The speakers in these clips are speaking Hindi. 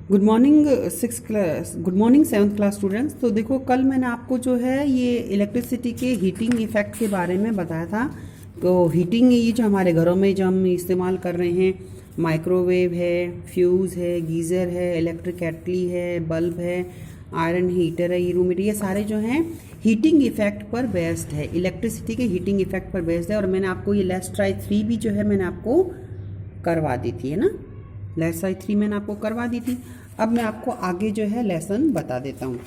Good morning good morning seventh class students. तो देखो, कल मैंने आपको जो है ये इलेक्ट्रिसिटी के हीटिंग इफेक्ट के बारे में बताया था। तो हीटिंग ये जो हमारे घरों में जो हम इस्तेमाल कर रहे हैं, माइक्रोवेव है, फ्यूज़ है, गीज़र है, इलेक्ट्रिक केटली है, बल्ब है, आयरन हीटर है, ये रूम हीटर, ये सारे जो हैं हीटिंग इफेक्ट पर बेस्ड है, इलेक्ट्रिसिटी के हीटिंग इफेक्ट पर बेस्ड है। और मैंने आपको ये लेट्स ट्राई 3 भी जो है मैंने आपको करवा दी थी, है ना। लेट्स ट्राई 3 मैंने आपको करवा दी थी। अब मैं आपको आगे जो है लेसन बता देता हूँ।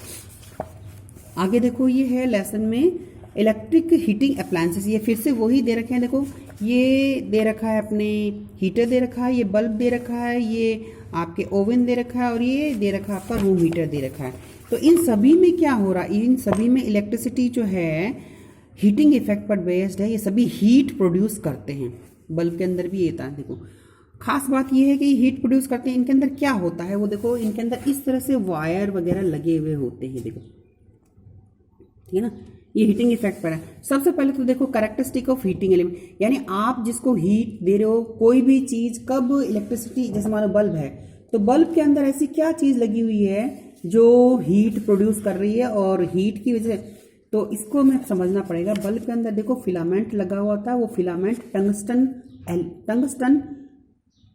आगे देखो, ये है लेसन में इलेक्ट्रिक हीटिंग अप्लायंसेस। ये फिर से वही दे रखे हैं। देखो, ये दे रखा है अपने हीटर दे रखा है, ये बल्ब दे रखा है, ये आपके ओवन दे रखा है, और ये दे रखा है आपका रूम हीटर दे रखा है। तो इन सभी में क्या हो रहा है, इन सभी में इलेक्ट्रिसिटी जो है हीटिंग इफेक्ट पर बेस्ड है। ये सभी हीट प्रोड्यूस करते हैं। बल्ब के अंदर भी ये था। देखो, खास बात यह है कि हीट प्रोड्यूस करते हैं। इनके अंदर क्या होता है वो देखो, इनके अंदर इस तरह से वायर वगैरह लगे हुए होते हैं। देखो, ठीक है ना, ये हीटिंग इफेक्ट पर है। सबसे पहले तो देखो कैरेक्टरिस्टिक ऑफ हीटिंग एलिमेंट, यानी आप जिसको हीट दे रहे हो, कोई भी चीज कब इलेक्ट्रिसिटी, जैसे मान लो बल्ब है, तो बल्ब के अंदर ऐसी क्या चीज लगी हुई है जो हीट प्रोड्यूस कर रही है, और हीट की वजह से, तो इसको हमें समझना पड़ेगा। बल्ब के अंदर देखो फिलामेंट लगा हुआ होता है। वो फिलामेंट टंगस्टन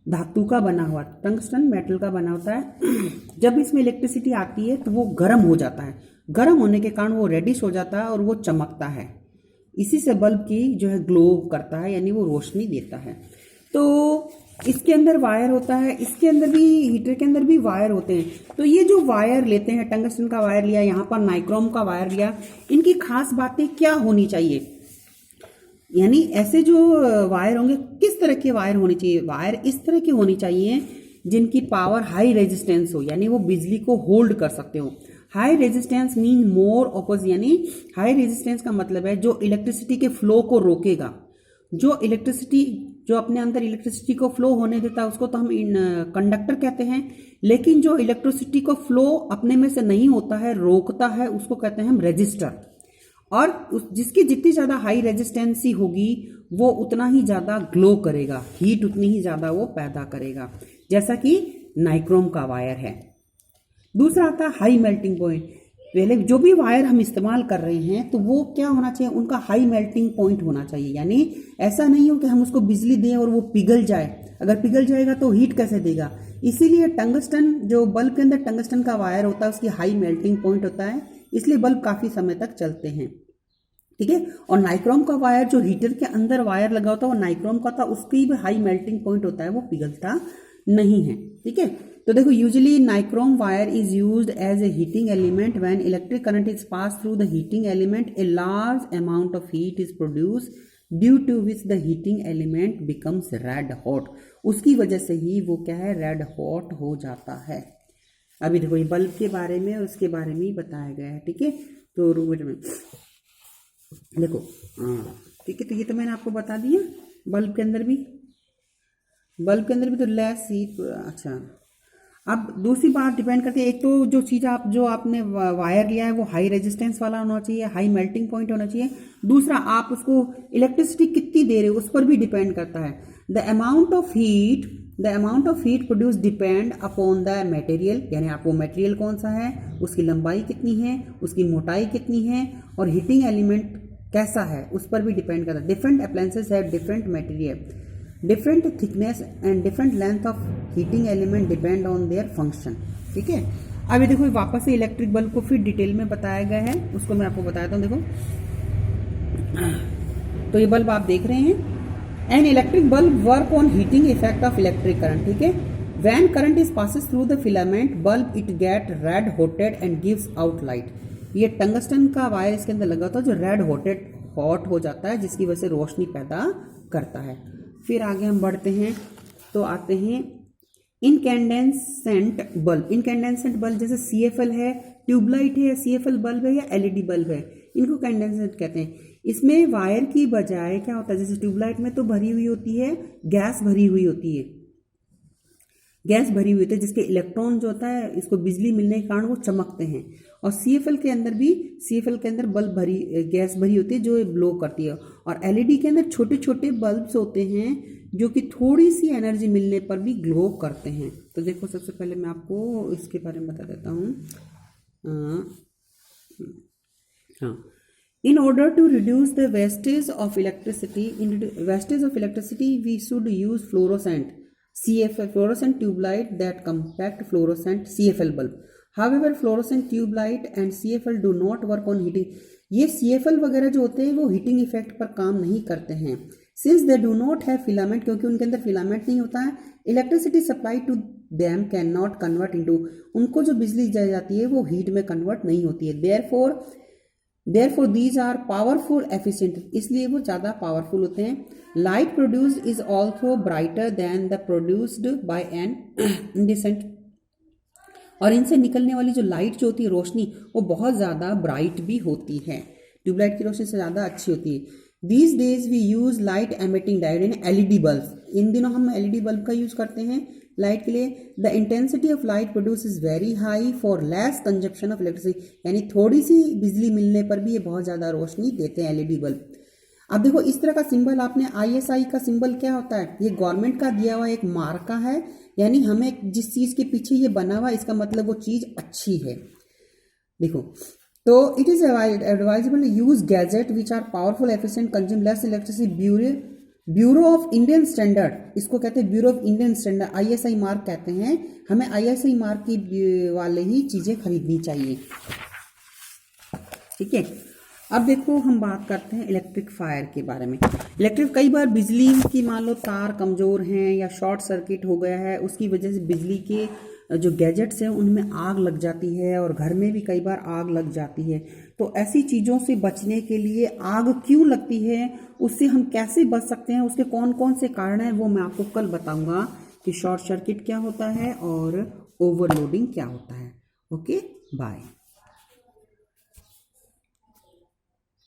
धातु का बना हुआ, टंगस्टन मेटल का बना होता है। जब इसमें इलेक्ट्रिसिटी आती है तो वो गर्म हो जाता है। गर्म होने के कारण वो रेडिश हो जाता है और वो चमकता है। इसी से बल्ब की जो है ग्लो करता है, यानी वो रोशनी देता है। तो इसके अंदर वायर होता है, इसके अंदर भी, हीटर के अंदर भी वायर होते हैं। तो ये जो वायर लेते हैं, टंगस्टन का वायर लिया, यहाँ पर नाइक्रोम का वायर लिया, इनकी खास बातें क्या होनी चाहिए, यानी ऐसे जो वायर होंगे, किस तरह के वायर होने चाहिए। वायर इस तरह के होनी चाहिए जिनकी पावर हाई रेजिस्टेंस हो, यानी वो बिजली को होल्ड कर सकते हो। हाई रेजिस्टेंस मीन मोर ऑपोज, यानी हाई रेजिस्टेंस का मतलब है जो इलेक्ट्रिसिटी के फ्लो को रोकेगा। जो इलेक्ट्रिसिटी, जो अपने अंदर इलेक्ट्रिसिटी को फ्लो होने देता है, उसको तो हम कंडक्टर कहते हैं। लेकिन जो इलेक्ट्रिसिटी को फ्लो अपने में से नहीं होता है, रोकता है, उसको कहते हैं हम रेजिस्टर। और जिसकी जितनी ज़्यादा हाई रेजिस्टेंसी होगी वो उतना ही ज़्यादा ग्लो करेगा, हीट उतनी ही ज़्यादा वो पैदा करेगा, जैसा कि नाइक्रोम का वायर है। दूसरा आता है हाई मेल्टिंग पॉइंट। पहले जो भी वायर हम इस्तेमाल कर रहे हैं तो वो क्या होना चाहिए, उनका हाई मेल्टिंग पॉइंट होना चाहिए। यानी ऐसा नहीं हो कि हम उसको बिजली दें और वो पिघल जाए। अगर पिघल जाएगा तो हीट कैसे देगा। इसीलिए टंगस्टन, जो बल्ब के अंदर टंगस्टन का वायर होता है, उसकी हाई मेल्टिंग पॉइंट होता है, इसलिए बल्ब काफ़ी समय तक चलते हैं। ठीक है। और नाइक्रोम का वायर, जो हीटर के अंदर वायर लगा होता है, वो नाइक्रोम का था, उसकी भी हाई मेल्टिंग पॉइंट होता है, वो पिघलता नहीं है। ठीक है। तो देखो, usually nichrome wire is used as a heating element when electric current is pass through the heating element, a large amount of heat is produce due to which the heating element becomes red hot. उसकी वजह से ही वो क्या है, रेड हॉट हो जाता है। अभी देखो, ये बल्ब के बारे में और उसके बारे में ही बताया गया है। ठीक है। तो रुको में देखो, हाँ ठीक है। तो ये तो मैंने आपको बता दिया। बल्ब के अंदर भी तो लेस हीट। अच्छा, अब दूसरी बात डिपेंड करती है, एक तो जो चीज़ जो आपने वायर लिया है वो हाई रेजिस्टेंस वाला होना चाहिए, हाई मेल्टिंग पॉइंट होना चाहिए। दूसरा, आप उसको इलेक्ट्रिसिटी कितनी दे रहे हो उस पर भी डिपेंड करता है। The amount of heat produce depend upon the material, यानी आपको मटेरियल कौन सा है, उसकी लंबाई कितनी है, उसकी मोटाई कितनी है, और हीटिंग एलिमेंट कैसा है, उस पर भी डिपेंड करता है। Different appliances have different material, different thickness and different length of heating element depend on their function. ठीक है। अभी देखो, वापस से इलेक्ट्रिक बल्ब को फिर डिटेल में बताया गया है, उसको मैं आपको बताता हूँ। देखो, तो ये बल्ब आप देख रहे हैं। An electric bulb work on heating effect of electric current. ठीक है। When current is passes through the filament bulb, it get red hotted and gives out light. ये टंगस्टन का वायर इसके अंदर लगा होता है जो रेड हॉट हो जाता है, जिसकी वजह से रोशनी पैदा करता है। फिर आगे हम बढ़ते हैं तो आते हैं इनकैंडेंसेंट बल्ब। इनकैंडेंसेंट बल्ब जैसे CFL है, ट्यूबलाइट है, CFL बल्ब है या LED बल्ब है, इनको कैंडेंसेंट कहते हैं। इसमें वायर की बजाय क्या होता है, जैसे ट्यूबलाइट में तो भरी हुई होती है, गैस भरी हुई होती है, जिसके इलेक्ट्रॉन जो होता है, इसको बिजली मिलने के कारण वो चमकते हैं। और CFL के अंदर बल्ब गैस भरी होती है जो ब्लो करती है। और LED के अंदर छोटे छोटे बल्ब्स होते हैं जो कि थोड़ी सी एनर्जी मिलने पर भी ग्लो करते हैं। तो देखो सबसे पहले मैं आपको इसके बारे में बता देता हूँ। हाँ, in order to reduce the wastage of electricity, we should use fluorescent CFL, fluorescent tube light that compact fluorescent CFL bulb. However, fluorescent tube light and CFL do not work on heating. ये CFL वगैरह जो होते हैं वो हीटिंग इफेक्ट पर काम नहीं करते हैं। Since they do not have filament, क्योंकि उनके अंदर फिलामेंट नहीं होता है। Electricity supply to them can not convert into, उनको जो बिजली दी जाती है वो हीट में कन्वर्ट नहीं होती है। Therefore these are powerful efficient, इसलिए वो ज़्यादा पावरफुल होते हैं। Light produced is also brighter than the produced by an incandescent, और इनसे निकलने वाली जो लाइट जो होती है, रोशनी, वो बहुत ज़्यादा ब्राइट भी होती है, ट्यूबलाइट की रोशनी से ज़्यादा अच्छी होती है। These days we use light emitting diode in LED bulbs, इन दिनों हम LED बल्ब का यूज़ करते हैं लाइट के लिए। The intensity of light produce is very high for less consumption of electricity, यानी थोड़ी सी बिजली मिलने पर भी ये बहुत ज़्यादा रोशनी देते हैं LED बल्ब। अब देखो इस तरह का सिंबल आपने, ISI का सिंबल क्या होता है, ये गवर्नमेंट का दिया हुआ एक मार्का है, यानी हमें जिस चीज़ के पीछे ये बना हुआ इसका मतलब वो चीज़ अच्छी है। देखो, तो it is advisable use gadget which are powerful efficient consume less electricity. Bureau of Indian standard, इसको कहते हैं bureau of Indian standard, ISI mark कहते हैं। हमें ISI मार्क की वाले ही चीज़ें खरीदनी चाहिए, ठीक है। अब देखो हम बात करते हैं इलेक्ट्रिक फायर के बारे में। इलेक्ट्रिक, कई बार बिजली की मान लो तार कमज़ोर हैं या शॉर्ट सर्किट हो गया है, उसकी वजह से बिजली के जो गैजेट्स हैं उनमें आग लग जाती है, और घर में भी कई बार आग लग जाती है। तो ऐसी चीज़ों से बचने के लिए, आग क्यों लगती है, उससे हम कैसे बच सकते हैं, उसके कौन कौन से कारण हैं, वो मैं आपको कल बताऊंगा कि शॉर्ट सर्किट क्या होता है और ओवरलोडिंग क्या होता है। Okay, bye.